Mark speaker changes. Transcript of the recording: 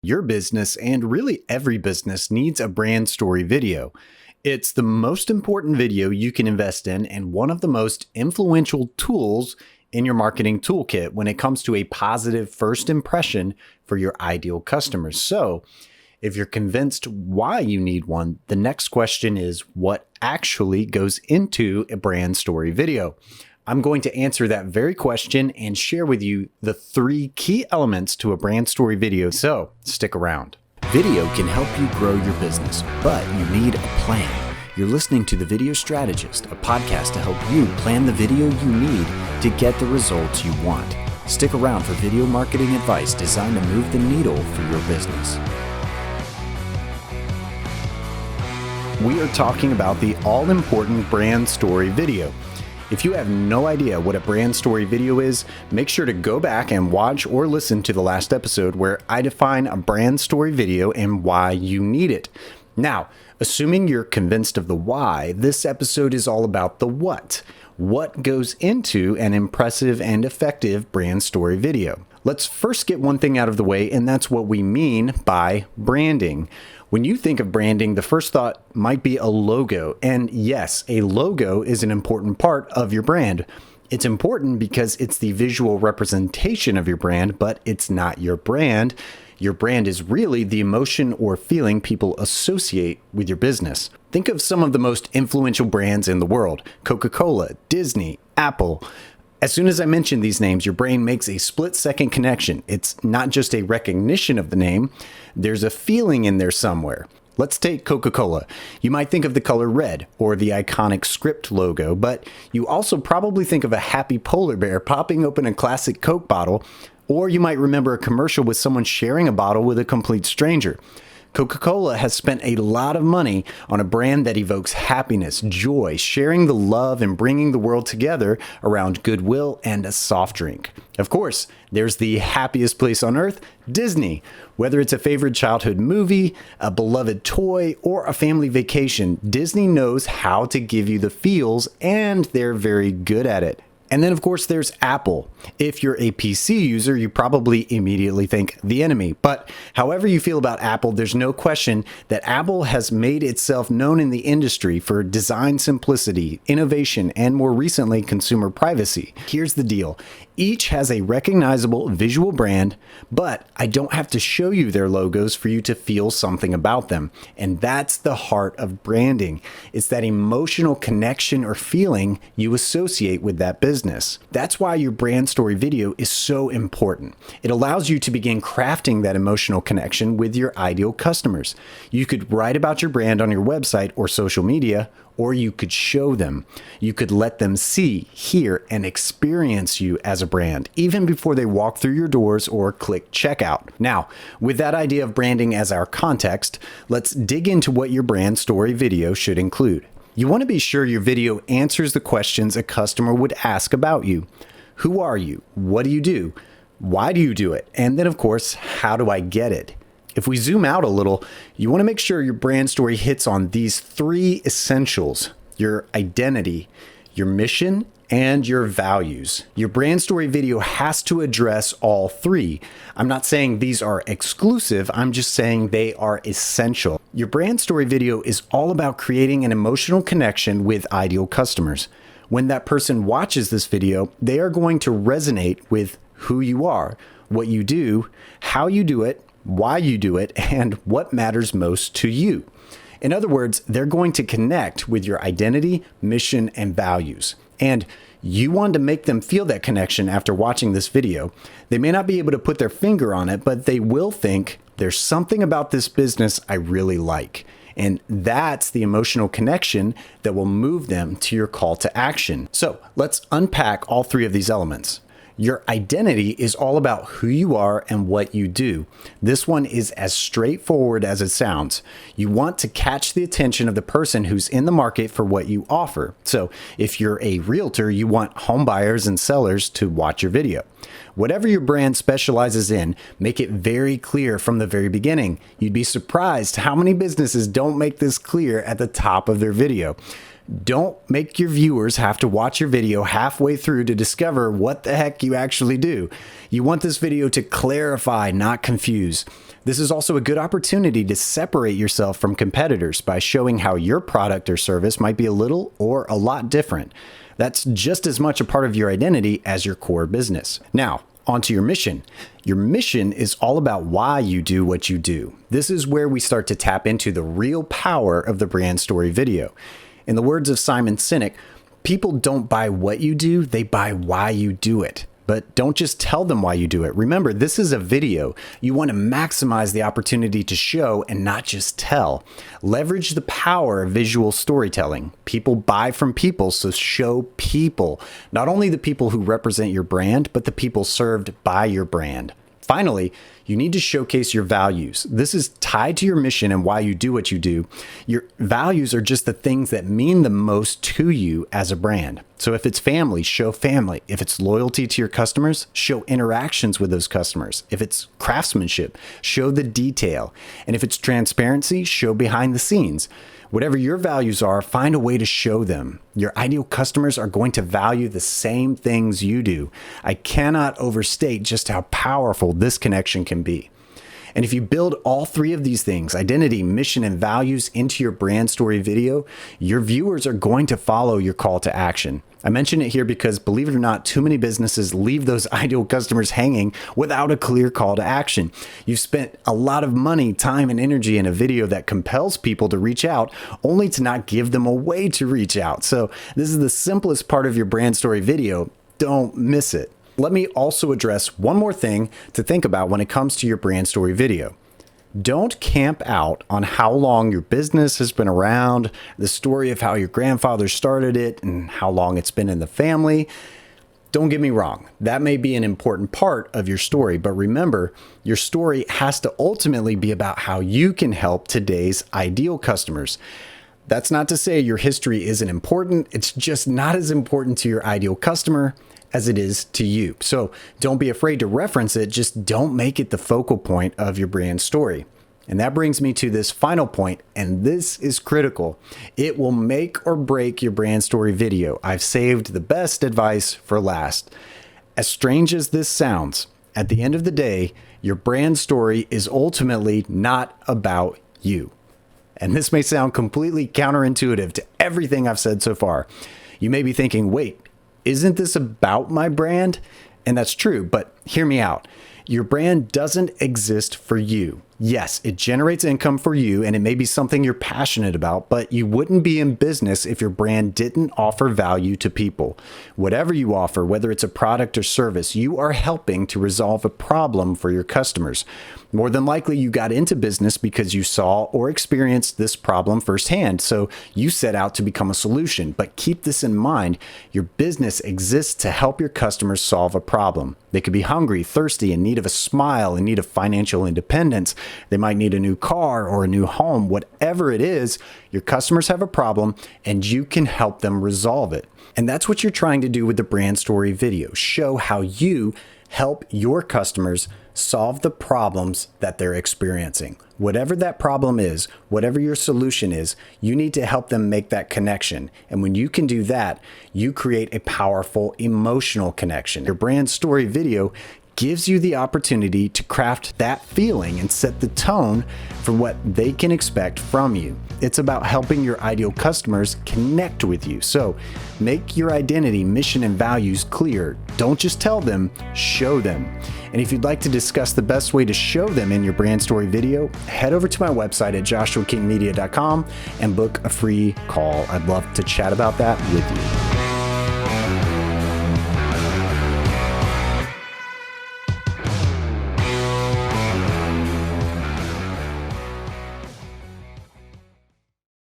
Speaker 1: Your business, and really every business, needs a brand story video. It's the most important video you can invest in and one of the most influential tools in your marketing toolkit when it comes to a positive first impression for your ideal customers. So, if you're convinced why you need one, the next question is what actually goes into a brand story video? I'm going to answer that very question and share with you the 3 key elements to a brand story video, so stick around. Video can help you grow your business, but you need a plan. You're listening to The Video Strategist, a podcast to help you plan the video you need to get the results you want. Stick around for video marketing advice designed to move the needle for your business. We are talking about the all-important brand story video. If you have no idea what a brand story video is, make sure to go back and watch or listen to the last episode where I define a brand story video and why you need it. Now, assuming you're convinced of the why, this episode is all about the what. What goes into an impressive and effective brand story video? Let's first get one thing out of the way, and that's what we mean by branding. When you think of branding, the first thought might be a logo. And yes, a logo is an important part of your brand. It's important because it's the visual representation of your brand, but it's not your brand. Your brand is really the emotion or feeling people associate with your business. Think of some of the most influential brands in the world: Coca-Cola, Disney, Apple. As soon as I mention these names, your brain makes a split-second connection. It's not just a recognition of the name, there's a feeling in there somewhere. Let's take Coca-Cola. You might think of the color red or the iconic script logo, but you also probably think of a happy polar bear popping open a classic Coke bottle, or you might remember a commercial with someone sharing a bottle with a complete stranger. Coca-Cola has spent a lot of money on a brand that evokes happiness, joy, sharing the love, and bringing the world together around goodwill and a soft drink. Of course, there's the happiest place on earth, Disney. Whether it's a favorite childhood movie, a beloved toy, or a family vacation, Disney knows how to give you the feels, and they're very good at it. And then, of course, there's Apple. If you're a PC user, you probably immediately think the enemy. But however you feel about Apple, there's no question that Apple has made itself known in the industry for design simplicity, innovation, and more recently, consumer privacy. Here's the deal. Each has a recognizable visual brand, but I don't have to show you their logos for you to feel something about them. And that's the heart of branding. It's that emotional connection or feeling you associate with that business. That's why your brand story video is so important. It allows you to begin crafting that emotional connection with your ideal customers. You could write about your brand on your website or social media, or you could show them. You could let them see, hear, and experience you as a brand, even before they walk through your doors or click checkout. Now, with that idea of branding as our context, let's dig into what your brand story video should include. You want to be sure your video answers the questions a customer would ask about you. Who are you? What do you do? Why do you do it? And then, of course, how do I get it? If we zoom out a little, you want to make sure your brand story hits on these 3 essentials: your identity, your mission, and your values. Your brand story video has to address all 3. I'm not saying these are exclusive, I'm just saying they are essential. Your brand story video is all about creating an emotional connection with ideal customers. When that person watches this video, they are going to resonate with who you are, what you do, how you do it, why you do it, and what matters most to you. In other words, they're going to connect with your identity, mission, and values. And you want to make them feel that connection after watching this video. They may not be able to put their finger on it, but they will think, there's something about this business I really like. And that's the emotional connection that will move them to your call to action. So let's unpack all 3 of these elements. Your identity is all about who you are and what you do. This one is as straightforward as it sounds. You want to catch the attention of the person who's in the market for what you offer. So if you're a realtor, you want home buyers and sellers to watch your video. Whatever your brand specializes in, make it very clear from the very beginning. You'd be surprised how many businesses don't make this clear at the top of their video. Don't make your viewers have to watch your video halfway through to discover what the heck you actually do. You want this video to clarify, not confuse. This is also a good opportunity to separate yourself from competitors by showing how your product or service might be a little or a lot different. That's just as much a part of your identity as your core business. Now, onto your mission. Your mission is all about why you do what you do. This is where we start to tap into the real power of the brand story video. In the words of Simon Sinek, people don't buy what you do, they buy why you do it. But don't just tell them why you do it. Remember, this is a video. You want to maximize the opportunity to show and not just tell. Leverage the power of visual storytelling. People buy from people, so show people. Not only the people who represent your brand, but the people served by your brand. Finally, you need to showcase your values. This is tied to your mission and why you do what you do. Your values are just the things that mean the most to you as a brand. So if it's family, show family. If it's loyalty to your customers, show interactions with those customers. If it's craftsmanship, show the detail. And if it's transparency, show behind the scenes. Whatever your values are, find a way to show them. Your ideal customers are going to value the same things you do. I cannot overstate just how powerful this connection can be. And if you build all three of these things, identity, mission, and values, into your brand story video, your viewers are going to follow your call to action. I mention it here because, believe it or not, too many businesses leave those ideal customers hanging without a clear call to action. You've spent a lot of money, time, and energy in a video that compels people to reach out, only to not give them a way to reach out. So this is the simplest part of your brand story video. Don't miss it. Let me also address one more thing to think about when it comes to your brand story video. Don't camp out on how long your business has been around, the story of how your grandfather started it, and how long it's been in the family. Don't get me wrong, that may be an important part of your story, but remember, your story has to ultimately be about how you can help today's ideal customers. That's not to say your history isn't important, it's just not as important to your ideal customer as it is to you. So don't be afraid to reference it, just don't make it the focal point of your brand story. And that brings me to this final point, and this is critical. It will make or break your brand story video. I've saved the best advice for last. As strange as this sounds, at the end of the day, your brand story is ultimately not about you. And this may sound completely counterintuitive to everything I've said so far. You may be thinking, wait, isn't this about my brand? And that's true, but hear me out. Your brand doesn't exist for you. Yes, it generates income for you, and it may be something you're passionate about, but you wouldn't be in business if your brand didn't offer value to people. Whatever you offer, whether it's a product or service, you are helping to resolve a problem for your customers. More than likely, you got into business because you saw or experienced this problem firsthand, so you set out to become a solution. But keep this in mind, your business exists to help your customers solve a problem. They could be hungry, thirsty, in need of a smile, in need of financial independence. They might need a new car or a new home. Whatever it is, your customers have a problem and you can help them resolve it. And that's what you're trying to do with the brand story video. Show how you help your customers solve the problems that they're experiencing. Whatever that problem is, whatever your solution is, you need to help them make that connection. And when you can do that, you create a powerful emotional connection. Your brand story video gives you the opportunity to craft that feeling and set the tone for what they can expect from you. It's about helping your ideal customers connect with you. So make your identity, mission, and values clear. Don't just tell them, show them. And if you'd like to discuss the best way to show them in your brand story video, head over to my website at joshuakingmedia.com and book a free call. I'd love to chat about that with you.